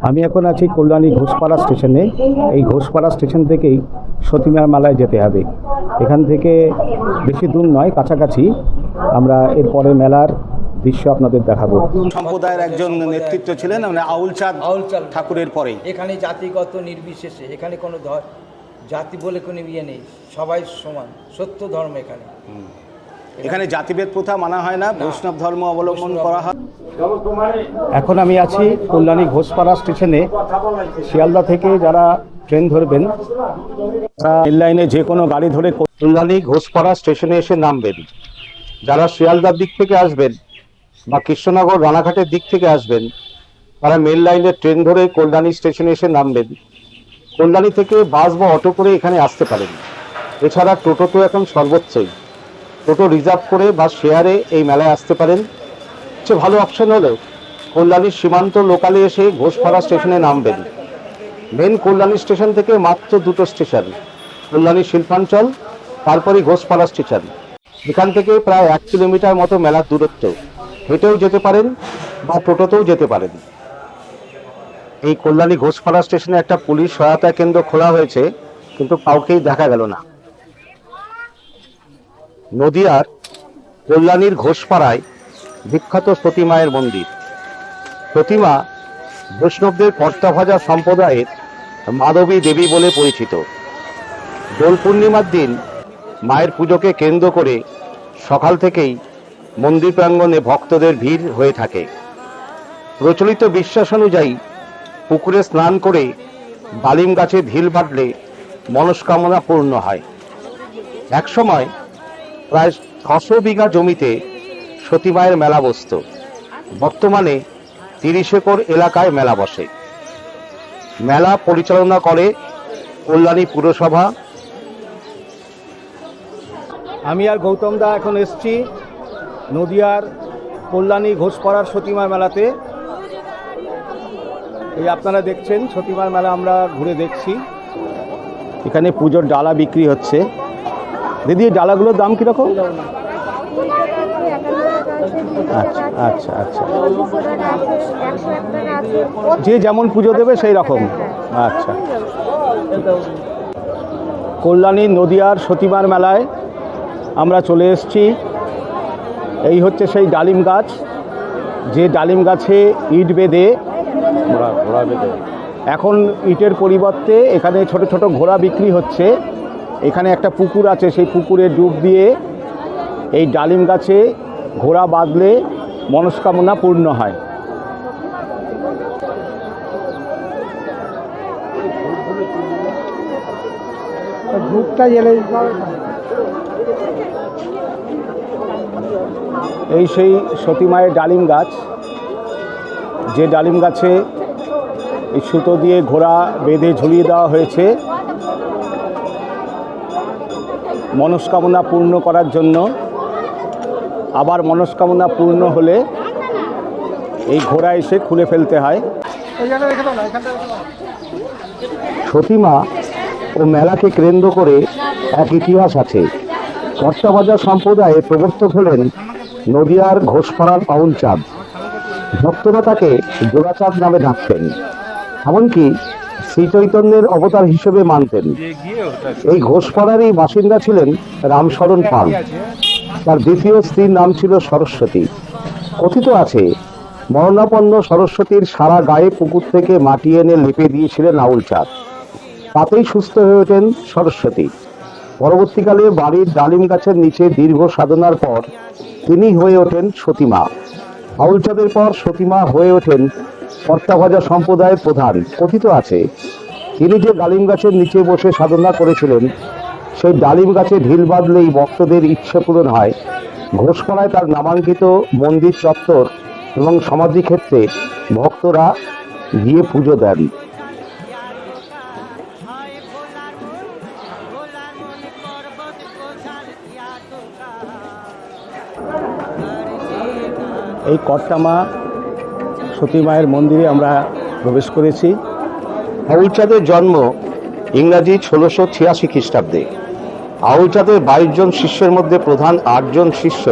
আমি এখন আছি কল্যাণী ঘোষপাড়া স্টেশনে। এই ঘোষপাড়া স্টেশন থেকেই সতীমার মেলায় যেতে হবে। এখান থেকে বেশি দূর নয়, কাছাকাছি। আমরা এরপরে মেলার দৃশ্য আপনাদের দেখাবো। সম্প্রদায়ের একজন নেতৃত্ব ছিলেন, মানে আউলচাঁদ ঠাকুরের পরেই। এখানে জাতিগত নির্বিশেষে, এখানে কোনো জাতি বলে কোনো ইয়ে নেই, সবাই সমান, সত্য ধর্ম এখানে। এখানে জাতিভেদ প্রথা মানা হয় না, বৈষ্ণব ধর্ম অবলম্বন করা হয়। এখন আমি আছি কল্যাণী ঘোষপাড়া স্টেশনে। শিয়ালদা থেকে যারা ট্রেন ধরবেন তারা রেল লাইনে যে কোনো গাড়ি ধরে কল্যাণী ঘোষপাড়া স্টেশনে এসে নামবেন। যারা শিয়ালদার দিক থেকে আসবেন বা কৃষ্ণনগর রানাঘাটের দিক থেকে আসবেন তারা মেল লাইনে ট্রেন ধরে কল্যাণী স্টেশনে এসে নামবেন। কল্যাণী থেকে বাস বা অটো করে এখানে আসতে পারেন। এছাড়া টোটো তো এখন সর্বোচ্চই। টোটো রিজার্ভ করে বা শেয়ারে এই মেলায় আসতে পারেন। সবচেয়ে ভালো অপশন হলো কল্যাণীর সীমান্ত লোকালে এসে ঘোষপাড়া স্টেশনে নামবেন। মেন কল্যাণী স্টেশন থেকে মাত্র দুটো স্টেশন, কল্যাণী শিল্পাঞ্চল, তারপরে ঘোষপাড়া স্টেশন। এখান থেকে প্রায় 1 কিলোমিটার মতো মেলার দূরত্ব। হেঁটেও যেতে পারেন বা টোটোতেও যেতে পারেন। এই কল্যাণী ঘোষপাড়া স্টেশনে একটা পুলিশ সহায়তা কেন্দ্র খোলা হয়েছে, কিন্তু কাউকেই দেখা গেল না। নদিয়ার কল্যাণীর ঘোষপাড়ায় বিখ্যাত সতীমায়ের মন্দির। সতীমা বৈষ্ণবদের কর্তাভাজা সম্প্রদায়ের মাধবী দেবী বলে পরিচিত। দোল পূর্ণিমার দিন মায়ের পুজোকে কেন্দ্র করে সকাল থেকেই মন্দির প্রাঙ্গণে ভক্তদের ভিড় হয়ে থাকে। প্রচলিত বিশ্বাস অনুযায়ী পুকুরে স্নান করে ডালিম গাছে ঢিল বাঁধলে মনস্কামনা পূর্ণ হয়। একসময় প্রায় 600 বিঘা জমিতে সতীমায়ের মেলা বসত। বর্তমানে 30 একর এলাকায় মেলা বসে। মেলা পরিচালনা করে কল্যাণী পুরসভা। আমি আর গৌতম দা এখন এসছি নদিয়ার কল্যাণী ঘোষপাড়ার সতীমার মেলাতে। এই আপনারা দেখছেন সতীমার মেলা, আমরা ঘুরে দেখছি। এখানে পুজোর ডালা বিক্রি হচ্ছে। দিদি, ডালাগুলোর দাম কীরকম? আচ্ছা আচ্ছা আচ্ছা, যে যেমন পুজো দেবে সেই রকম। আচ্ছা, কল্যাণী নদিয়ার সতীমার মেলায় আমরা চলে এসেছি। এই হচ্ছে সেই ডালিম গাছ, যে ডালিম গাছে ইট বেঁধে, এখন ইটের পরিবর্তে এখানে ছোট ছোট ঘোড়া বিক্রি হচ্ছে। এখানে একটা পুকুর আছে, সেই পুকুরে ডুব দিয়ে এই ডালিম গাছে ঘোড়া বাঁধলে মনস্কামনা পূর্ণ হয়। এই সেই সতীমায়ের ডালিম গাছ, যে ডালিম গাছে এই সুতো দিয়ে ঘোড়া বেঁধে ঝুলিয়ে দেওয়া হয়েছে মনস্কামনা পূর্ণ করার জন্য। আবার মনস্কামনা পূর্ণ হলে এই ঘোড়া এসে খুলে ফেলতে হয়। সতীমা ও মেলাকে কেন্দ্র করে এক ইতিহাস আছে। কর্তাভাজা সম্প্রদায়ের প্রবর্তক হলেন নদিয়ার ঘোষপাড়ার আউলচাঁদ। ভক্তরা তাকে জোড়াচাঁদ নামে ডাকতেন, এমনকি শ্রী চৈতন্যের অবতার হিসেবে মানতেন। এই ঘোষপাড়ারই বাসিন্দা ছিলেন রামশরণ পাল। তার দ্বিতীয় স্ত্রীর নাম ছিল সরস্বতী। কথিত আছে মরণাপন্ন সরস্বতীর সারা গায়ে পুকুর থেকে মাটি এনে লেপে দিয়েছিলেন আউলচাঁদ। তাতেই সুস্থ হয়ে ওঠেন সরস্বতী। পরবর্তীকালে বাড়ির ডালিম গাছের নিচে দীর্ঘ সাধনার পর তিনি হয়ে ওঠেন সতীমা। আউলচাঁদের পর সতীমা হয়ে ওঠেন কর্তাভাজা সম্প্রদায়ের প্রধান। কথিত আছে তিনি যে ডালিম গাছের নিচে বসে সাধনা করেছিলেন, সেই ডালিম গাছে ঢিল বাঁধলেই ভক্তদের ইচ্ছে পূরণ হয়। ঘোষপাড়ায় তার নামাঙ্কিত মন্দির চত্বর এবং সমাধি ক্ষেত্রে ভক্তরা গিয়ে পুজো দেন। এই কর্তামা সতীমায়ের মন্দিরে আমরা প্রবেশ করেছি। আউলচাঁদের জন্ম ইংরাজি 1686 খ্রিস্টাব্দে। আউলচাঁদের 22 জন শিষ্যের মধ্যে প্রধান 8 জন শিষ্য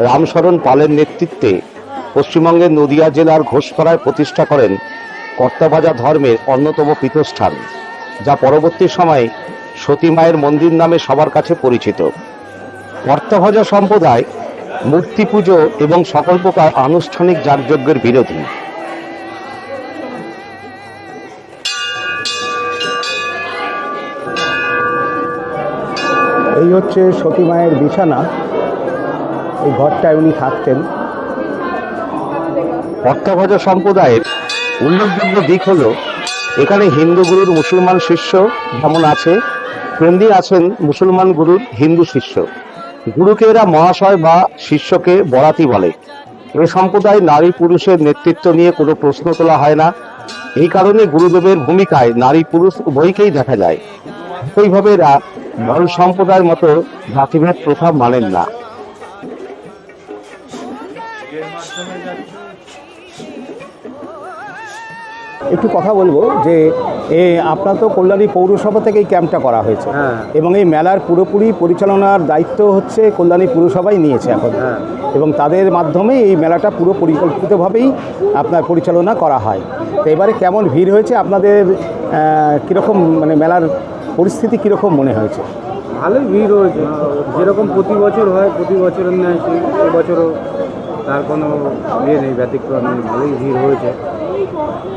রামশরণ পালের নেতৃত্বে পশ্চিমবঙ্গের নদিয়া জেলার ঘোষপাড়ায় প্রতিষ্ঠা করেন কর্তাবাজা ধর্মের অন্যতম পীঠস্থান, যা পরবর্তী সময়ে সতী মায়ের মন্দির নামে সবার কাছে পরিচিত। কর্তাভাজা সম্প্রদায় মূর্তি পুজো এবং সকল প্রকার আনুষ্ঠানিক যাগযজ্ঞের বিরোধী। এই হচ্ছে সতী মায়ের বিছানা, এই ঘরটায় উনি থাকতেন। কর্তাভাজা সম্প্রদায়ের উল্লেখযোগ্য দিক হলো এখানে হিন্দু গুরুর মুসলমান শিষ্য যেমন আছে, তেমনি আছেন মুসলমান গুরুর হিন্দু শিষ্য। গুরুকে এরা মহাশয় বা শিষ্যকে বরাতি বলে। এ সম্প্রদায় নারী পুরুষের নেতৃত্ব নিয়ে কোনো প্রশ্ন তোলা হয় না। এই কারণে গুরুদেবের ভূমিকায় নারী পুরুষ উভয়কেই দেখা যায়। একইভাবে এরা বল সম্প্রদায়ের মতো জাতিভেদ প্রথা মানেন না। একটু কথা বলবো যে আপনার তো কল্যাণী পৌরসভা থেকে এই ক্যাম্পটা করা হয়েছে, এবং এই মেলার পুরোপুরি পরিচালনার দায়িত্ব হচ্ছে কল্যাণী পুরসভাই নিয়েছে এখন, এবং তাদের মাধ্যমে এই মেলাটা পুরো পরিকল্পিতভাবেই আপনার পরিচালনা করা হয়। তো এবারে কেমন ভিড় হয়েছে আপনাদের, কীরকম মানে মেলার পরিস্থিতি কীরকম মনে হয়েছে? ভালোই ভিড় হয়েছে, যেরকম প্রতি বছর হয় প্রতি বছরের ন্যায় এবছরও তার কোনো ইয়ে নেই, ব্যতিক্রম নেই, ভালোই ভিড় হয়েছে।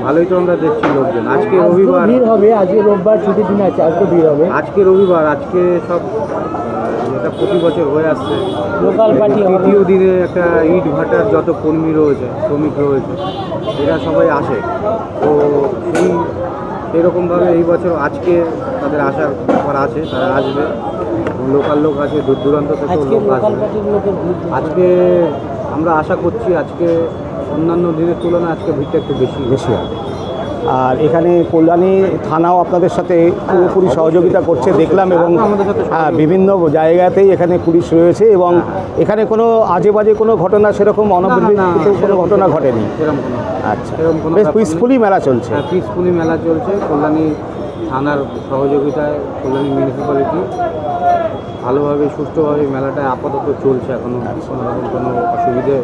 ভালোই তো আমরা দেখছি লোকজন। আজকে রবিবার ভিড় হবে, আজকে রোববার ছুটির দিন আছে, আজকে ভিড় হবে। আজকে রবিবার, আজকে সব যেটা প্রতি বছর হয়ে আসছে লোকাল পার্টি তৃতীয় দিনে একটা ইট ভাটার যত কর্মী রয়েছে, শ্রমিক রয়েছে, এরা সবাই আসে। তো সেরকমভাবে এই বছর আজকে তাদের আসার ব্যাপার আছে, তারা আসবে। লোকাল লোক আছে, দূর দূরান্ত থেকে লোক আসবে। আজকে আমরা আশা করছি আজকে অন্যান্য দিনের তুলনায় আজকে ভিড়টা একটু বেশি হবে। আর এখানে কল্যাণী থানাও আপনাদের সাথে পুরোপুরি সহযোগিতা করছে দেখলাম, এবং বিভিন্ন জায়গাতেই এখানে পুলিশ রয়েছে, এবং এখানে কোনো আজে বাজে কোনো ঘটনা সেরকম অনবরত কোনো ঘটনা ঘটেনি। সেরকম কোনো আচ্ছা, বেশ পিসফুলি মেলা চলছে। পিসফুলি মেলা চলছে। কল্যাণী থানার সহযোগিতায় কল্যাণী মিউনিসিপ্যালিটি ভালোভাবে সুষ্ঠুভাবে মেলাটা আপাতত চলছে। এখনো কোনো রকম কোনো অসুবিধে,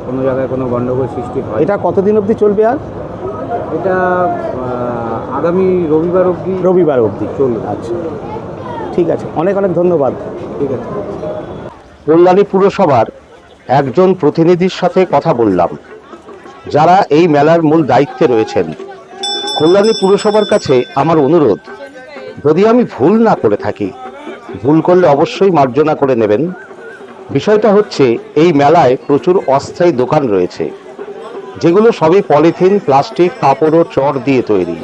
কোনো জায়গায় কোনো গণ্ডগোল সৃষ্টি হয়। এটা কতদিন অবধি চলবে? আর এটা আগামী রবিবার অবধি চলবে। আচ্ছা, ঠিক আছে, অনেক অনেক ধন্যবাদ। ঠিক আছে। কল্যাণী পুরসভার একজন প্রতিনিধির সাথে কথা বললাম, যারা এই মেলার মূল দায়িত্বে রয়েছেন। কল্যাণী পুরসভার কাছে আমার অনুরোধ, যদি আমি ভুল না করে থাকি, ভুল করলে অবশ্যই মার্জনা করে নেবেন। বিষয়টা হচ্ছে এই মেলায় প্রচুর অস্থায়ী দোকান রয়েছে, যেগুলো সবই পলিথিন, প্লাস্টিক, কাপড় ও চট দিয়ে তৈরি।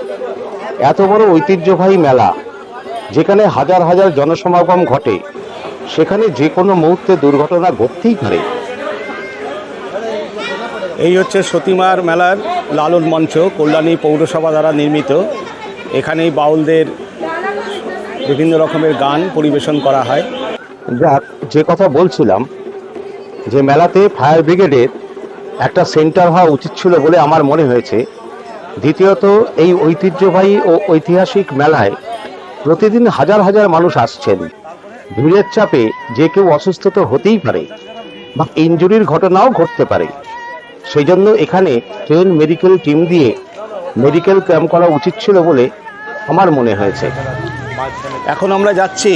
এত বড় ঐতিহ্যবাহী মেলা, যেখানে হাজার হাজার জনসমাগম ঘটে, সেখানে যে কোনো মুহূর্তে দুর্ঘটনা ঘটতেই পারে। এই হচ্ছে সতীমার মেলার লালন মঞ্চ, কল্যাণী পৌরসভা দ্বারা নির্মিত। এখানেই বাউলদের বিভিন্ন রকমের গান পরিবেশন করা হয়। যাক, যে কথা বলছিলাম, যে মেলাতে ফায়ার ব্রিগেডের একটা সেন্টার হওয়া উচিত ছিল বলে আমার মনে হয়েছে। দ্বিতীয়ত, এই ঐতিহ্যবাহী ও ঐতিহাসিক মেলায় প্রতিদিন হাজার হাজার মানুষ আসছেন। ভিড়ের চাপে যে কেউ অসুস্থ তো হতেই পারে, বা ইনজুরির ঘটনাও ঘটতে পারে। সেই জন্য এখানে ট্রেন মেডিকেল টিম দিয়ে মেডিকেল ক্যাম্প করা উচিত ছিল বলে আমার মনে হয়েছে। এখন আমরা যাচ্ছি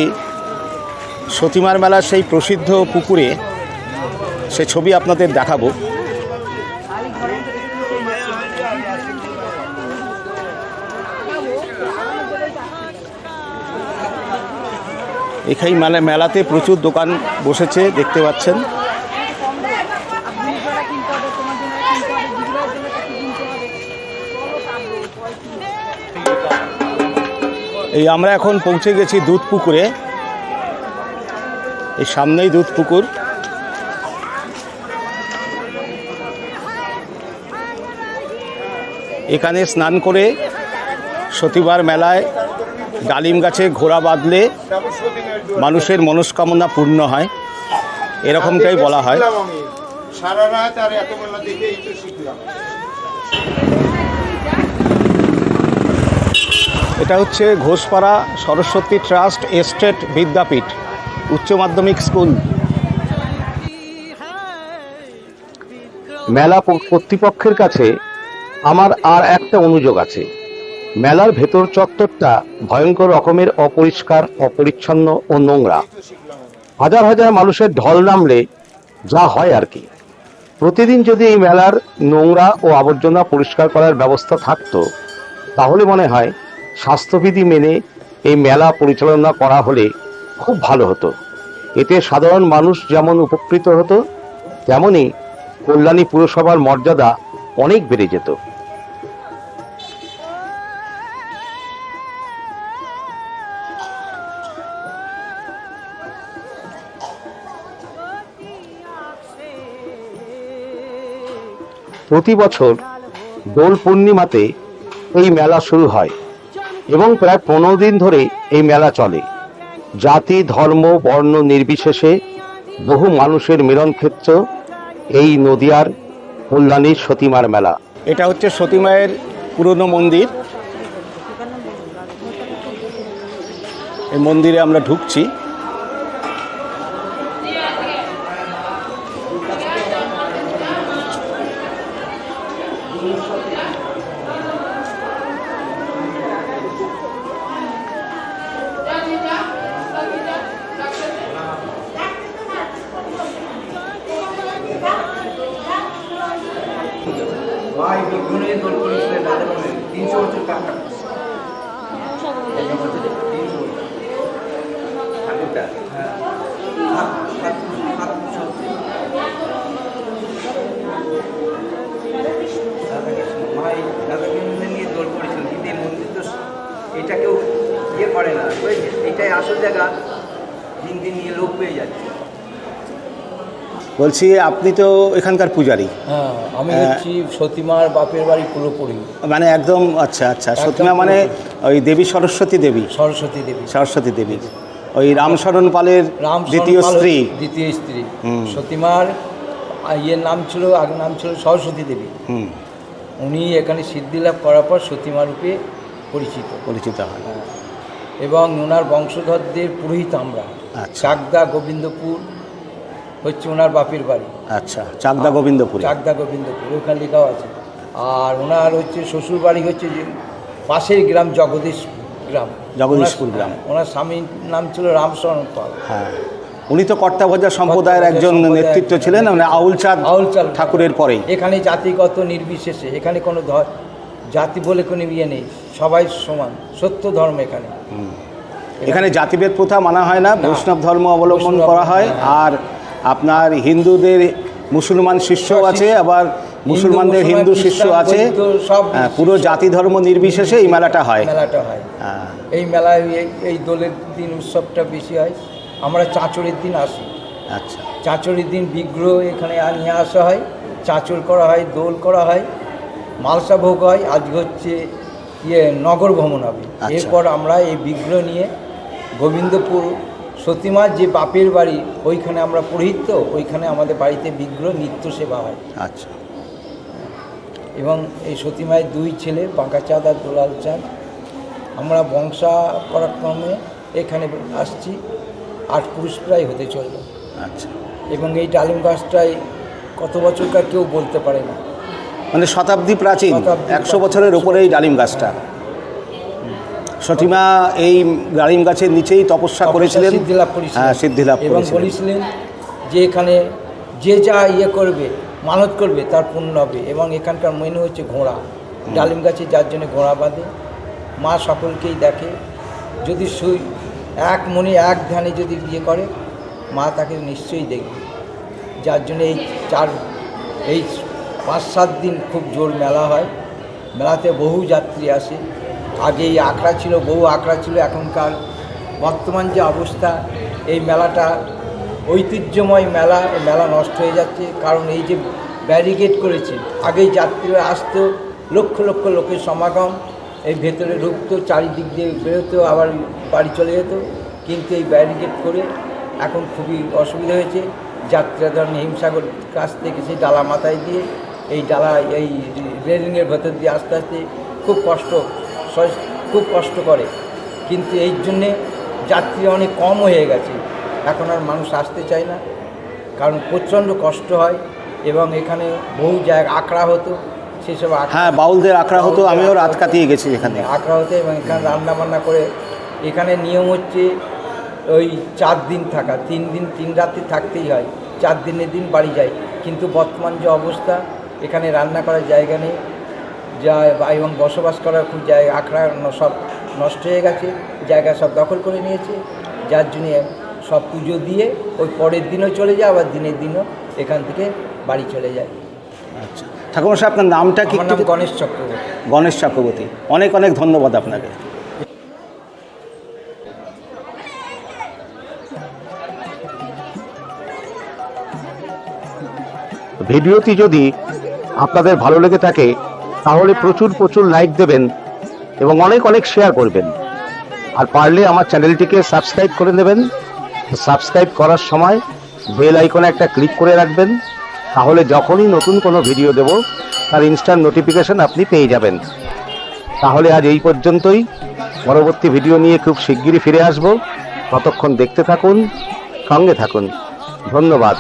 সতীমার মেলার সেই প্রসিদ্ধ পুকুরে, সে ছবি আপনাদের দেখাবো। এখানে মেলাতে প্রচুর দোকান বসেছে, দেখতে পাচ্ছেন। এই আমরা এখন পৌঁছে গেছি দুধ পুকুরে। এই সামনেই দুধ পুকুর। এখানে স্নান করে সতীবার মেলায় ডালিম গাছে ঘোড়া বাঁধলে মানুষের মনস্কামনা পূর্ণ হয়, এরকমটাই বলা হয়। এটা হচ্ছে ঘোষপাড়া সরস্বতী ট্রাস্ট এস্টেট বিদ্যাপীঠ উচ্চ মাধ্যমিক স্কুল। মেলা কর্তৃপক্ষের কাছে আমার আর একটা অনুযোগ আছে। মেলার ভেতর চত্বরটা ভয়ঙ্কর রকমের অপরিষ্কার, অপরিচ্ছন্ন ও নোংরা। হাজার হাজার মানুষের ঢল নামলে যা হয় আর কি। প্রতিদিন যদি এই মেলার নোংরা ও আবর্জনা পরিষ্কার করার ব্যবস্থা থাকতো, তাহলে মনে হয় স্বাস্থ্যবিধি মেনে এই মেলা পরিচালনা করা হলে খুব ভালো হতো। এতে সাধারণ মানুষ যেমন উপকৃত হতো, তেমনি কল্যাণী পুরসভার মর্যাদা অনেক বেড়ে যেত। প্রতি বছর দোল পূর্ণিমাতে এই মেলা শুরু হয় এবং প্রায় 15 দিন ধরে এই মেলা চলে। জাতি, ধর্ম, বর্ণ নির্বিশেষে বহু মানুষের মিলনক্ষেত্র এই নদিয়ার কল্যাণীর সতীমার মেলা। এটা হচ্ছে সতীমায়ের পুরনো মন্দির। এই মন্দিরে আমরা ঢুকছি। ভাই বিঘ্ন নিয়ে দোল করেছিলেন রাধা রমণী 300 বছর কাকা ঠাকুরটা ভাই রাধাকৃষ্ণ নিয়ে দোল করেছিলেন, কিন্তু এই মন্দির তো এটা কেউ ইয়ে করে না, বুঝেছে? এটাই আসল জায়গা, দিন দিন নিয়ে লোক পেয়ে যাচ্ছে। বলছি আপনি তো এখানকার পূজারী। হ্যাঁ, আমি হচ্ছি সতীমার বাপের বাড়ি পুরোপুরি, মানে একদম। আচ্ছা আচ্ছা, সতীমা মানে ওই দেবী সরস্বতী দেবী। সরস্বতী দেবী, সরস্বতী দেবী ওই রামশরণ পালের দ্বিতীয় স্ত্রী। দ্বিতীয় স্ত্রী সতীমার ইয়ের নাম ছিল, আগের নাম ছিল সরস্বতী দেবী। উনি এখানে সিদ্ধিলাভ করার পর সতীমা রূপে পরিচিত হয়। এবং ওনার বংশধরদের পুরোহিত আমরা। আচ্ছা। চাকদা গোবিন্দপুর হচ্ছে ওনার বাপের বাড়ি। আচ্ছা, চাকদা গোবিন্দপুর। চাকদা গোবিন্দপুর ওখানে লেখাও আছে। আর ওনার হচ্ছে শ্বশুর বাড়ি হচ্ছে যে পাশের গ্রাম জগদীশপুর গ্রাম। ওনার স্বামীর নাম ছিল রামশরণ পাল। হ্যাঁ, উনি তো কর্তাভজা সম্প্রদায়ের একজন নেতৃত্ব ছিলেন, মানে আউলচাঁদ ঠাকুরের পরেই। এখানে জাতিগত নির্বিশেষে, এখানে কোনো জাতি বলে কোনো ইয়ে নেই, সবাই সমান, সত্য ধর্ম এখানে। এখানে জাতিভেদ প্রথা মানা হয় না, বৈষ্ণব ধর্ম অবলম্বন করা হয়। আর আপনার হিন্দুদের মুসলমান শিষ্য আছে, আবার মুসলমানদের হিন্দু শিষ্য আছে, সব পুরো জাতি ধর্ম নির্বিশেষে এই মেলাটা হয়। এই মেলায় এই দোলের দিন উৎসবটা বেশি হয়। আমরা চাঁচড়ের দিন আসি। আচ্ছা, চাঁচড়ের দিন বিগ্রহ এখানে নিয়ে আসা হয়, চাঁচড় করা হয়, দোল করা হয়, মালসা ভোগ হয়। আজকে হচ্ছে নগর ভ্রমণ হবে। এরপর আমরা এই বিগ্রহ নিয়ে গোবিন্দপুর সতীমার যে বাপের বাড়ি, ওইখানে আমরা পুরোহিত, তো ওইখানে আমাদের বাড়িতে বিগ্রহ নিত্য সেবা হয়। আচ্ছা। এবং এই সতীমায়ের 2 ছেলে, বাঁকাচাঁদ আর দুলাল চাঁদ। আমরা বংশা পরাক্রমে এখানে আসছি, 8 পুরুষ প্রায় হতে চলবে। আচ্ছা। এবং এই ডালিম গাছটাই কত বছরকার কেউ বলতে পারে না, মানে শতাব্দী প্রাচীন, 100 বছরের উপরে এই ডালিম গাছটা। সতীমা এই ডালিম গাছের নিচেই তপস্যা করেছিলেন, সিদ্ধিলাভ করেছিলেন। হ্যাঁ, সিদ্ধিলাভ এবং করেছিলেন। বলেছিলেন যে এখানে যে যা করবে, মানত করবে, তার পূর্ণ হবে। এবং এখানকার মেনু হচ্ছে ঘোড়া। ডালিম গাছে যার জন্য ঘোড়া বাঁধে, মা সকলকেই দেখে। যদি এক মনে এক ধ্যানে যদি করে, মা তাকে নিশ্চয়ই দেখবে। যার জন্য এই 5-7 দিন খুব জোর মেলা হয়। মেলাতে বহু যাত্রী আসে। আগে এই আখড়া ছিল, বহু আখড়া ছিল। এখনকার বর্তমান যে অবস্থা, এই মেলাটা ঐতিহ্যময় মেলা, এই মেলা নষ্ট হয়ে যাচ্ছে। কারণ এই যে ব্যারিকেড করেছে, আগেই যাত্রীরা আসতো, লক্ষ লক্ষ লোকের সমাগম, এই ভেতরে ঢুকতো, চারিদিক দিয়ে বেরোতো, আবার বাড়ি চলে যেত। কিন্তু এই ব্যারিকেড করে এখন খুবই অসুবিধা হয়েছে। যাত্রীরা ধরেন হিমসাগর কাছ থেকে সেই ডালা মাথায় দিয়ে, এই ডালা এই রেলিংয়ের ভেতর দিয়ে আস্তে আস্তে খুব কষ্ট করে। কিন্তু এই জন্যে যাত্রী অনেক কম হয়ে গেছে, এখন আর মানুষ আসতে চায় না, কারণ প্রচণ্ড কষ্ট হয়। এবং এখানে বহু জায়গা আখড়া হতো, সেসব হ্যাঁ, বাউলদের আখড়া হতো, আমিও রাত কাটিয়ে গেছি এখানে। আখড়া হতে, এবং এখানে রান্না বান্না করে। এখানে নিয়ম হচ্ছে ওই 4 দিন থাকা, 3 দিন 3 রাত্রি থাকতেই হয়, 4 দিনের দিন বাড়ি যায়। কিন্তু বর্তমান যে অবস্থা, এখানে রান্না করার জায়গা নেই, যা এবং বসবাস করার খুব জায়গা, আখড়া সব নষ্ট হয়ে গেছে, জায়গা সব দখল করে নিয়েছে, যার জন্যে সব পুজো দিয়ে ওই পরের দিনও চলে যায়, আবার দিনের দিনও এখান থেকে বাড়ি চলে যায়। আচ্ছা, ঠাকুরমশাই আপনার নামটা কি? আমার নাম গণেশ চক্রবর্তী। গণেশ চক্রবর্তী, অনেক অনেক ধন্যবাদ আপনাকে। ভিডিওটি যদি আপনাদের ভালো লেগে থাকে তাহলে প্রচুর প্রচুর লাইক দেবেন এবং অনেক অনেক শেয়ার করবেন। আর পারলে আমার চ্যানেলটিকে সাবস্ক্রাইব করে নেবেন। সাবস্ক্রাইব করার সময় বেল আইকনে একটা ক্লিক করে রাখবেন, তাহলে যখনই নতুন কোনো ভিডিও দেব তার ইনস্ট্যান্ট নোটিফিকেশন আপনি পেয়ে যাবেন। তাহলে আজ এই পর্যন্তই। পরবর্তী ভিডিও নিয়ে খুব শিগগিরই ফিরে আসব। ততক্ষণ দেখতে থাকুন, সঙ্গে থাকুন। ধন্যবাদ।